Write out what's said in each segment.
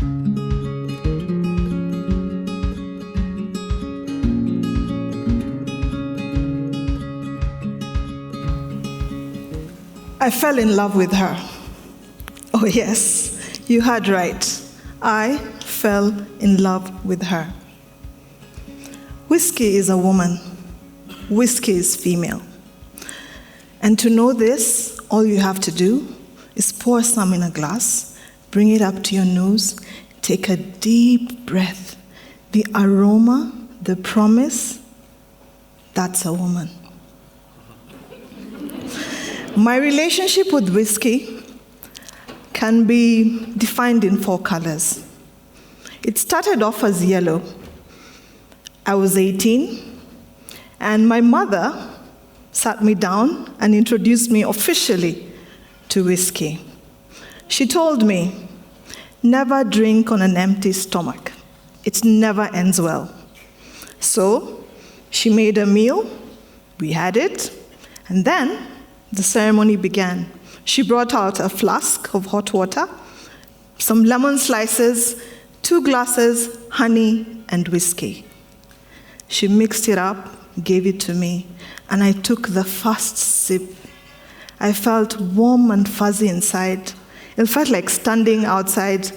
I fell in love with her. Oh yes, you heard right. I fell in love with her. Whiskey is a woman. Whiskey is female. And to know this, all you have to do is pour some in a glass, bring it up to your nose, take a deep breath. The aroma, the promise, that's a woman. My relationship with whiskey can be defined in 4 colors. It started off as yellow. I was 18, and my mother sat me down and introduced me officially to whiskey. She told me, never drink on an empty stomach. It never ends well. So she made a meal, we had it, and then the ceremony began. She brought out a flask of hot water, some lemon slices, 2 glasses, honey, and whiskey. She mixed it up, gave it to me, and I took the first sip. I felt warm and fuzzy inside. It felt like standing outside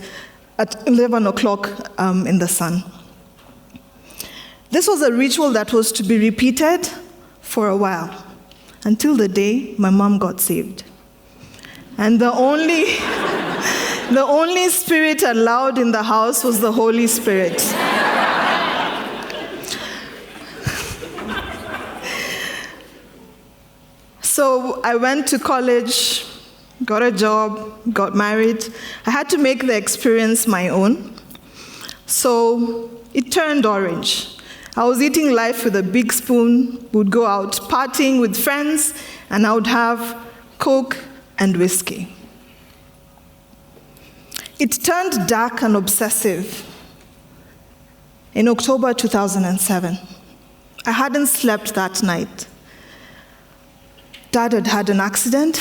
at 11 o'clock in the sun. This was a ritual that was to be repeated for a while, until the day my mom got saved. And the only spirit allowed in the house was the Holy Spirit. So I went to college, got a job, got married. I had to make the experience my own. So it turned orange. I was eating life with a big spoon, would go out partying with friends, and I would have Coke and whiskey. It turned dark and obsessive in October 2007. I hadn't slept that night. Dad had had an accident,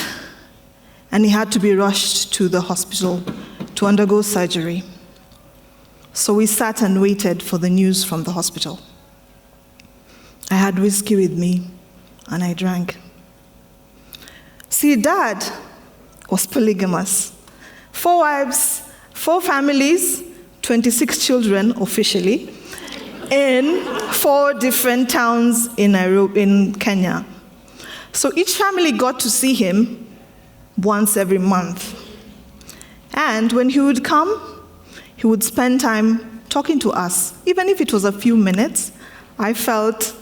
and he had to be rushed to the hospital to undergo surgery. So we sat and waited for the news from the hospital. I had whiskey with me, and I drank. See, Dad was polygamous. 4 wives, 4 families, 26 children officially, in 4 different towns in Kenya. So each family got to see him once every month. And when he would come, he would spend time talking to us. Even if it was a few minutes, I felt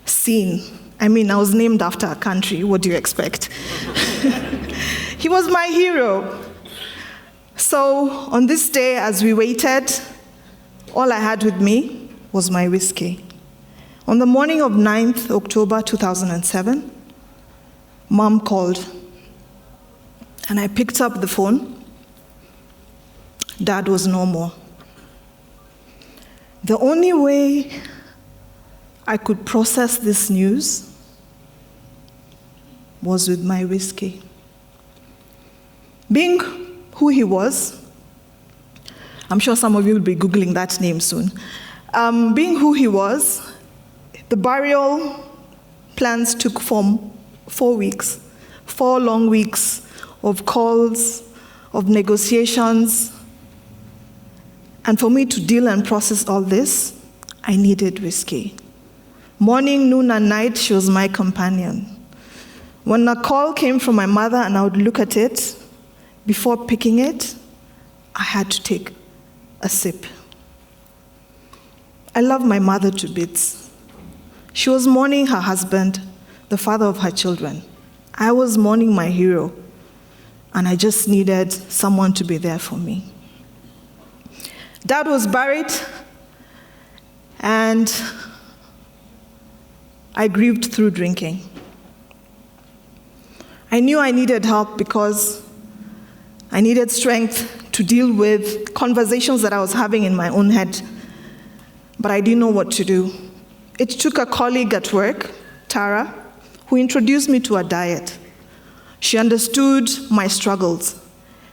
seen. I mean, I was named after a country. What do you expect? He was my hero. So on this day, as we waited, all I had with me was my whiskey. On the morning of 9th October 2007, Mom called, and I picked up the phone. Dad was no more. The only way I could process this news was with my whiskey. Being who he was, I'm sure some of you will be Googling that name soon. Being who he was, the burial plans took form 4 weeks, 4 long weeks of calls, of negotiations. And for me to deal and process all this, I needed whiskey. Morning, noon, and night, she was my companion. When a call came from my mother and I would look at it, before picking it, I had to take a sip. I love my mother to bits. She was mourning her husband, the father of her children. I was mourning my hero, and I just needed someone to be there for me. Dad was buried, and I grieved through drinking. I knew I needed help because I needed strength to deal with conversations that I was having in my own head, but I didn't know what to do. It took a colleague at work, Tara, who introduced me to a diet. She understood my struggles,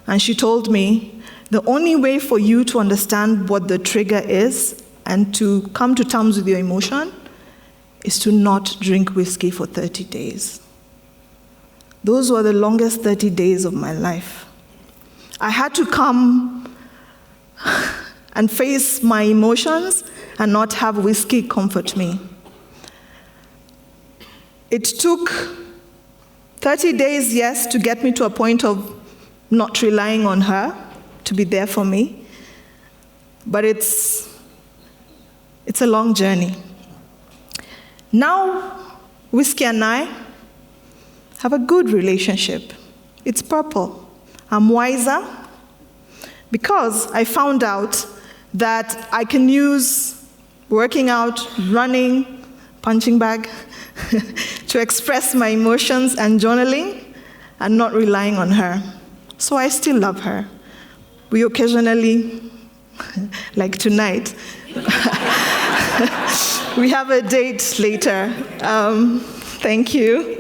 and she told me The only way for you to understand what the trigger is and to come to terms with your emotion is to not drink whiskey for 30 days. Those were the longest 30 days of my life. I had to come and face my emotions and not have whiskey comfort me. It took 30 days, yes, to get me to a point of not relying on her to be there for me, but it's a long journey. Now, whiskey and I have a good relationship. It's purple. I'm wiser because I found out that I can use working out, running, punching bag to express my emotions and journaling and not relying on her. So I still love her. We occasionally, like tonight, we have a date later. Thank you.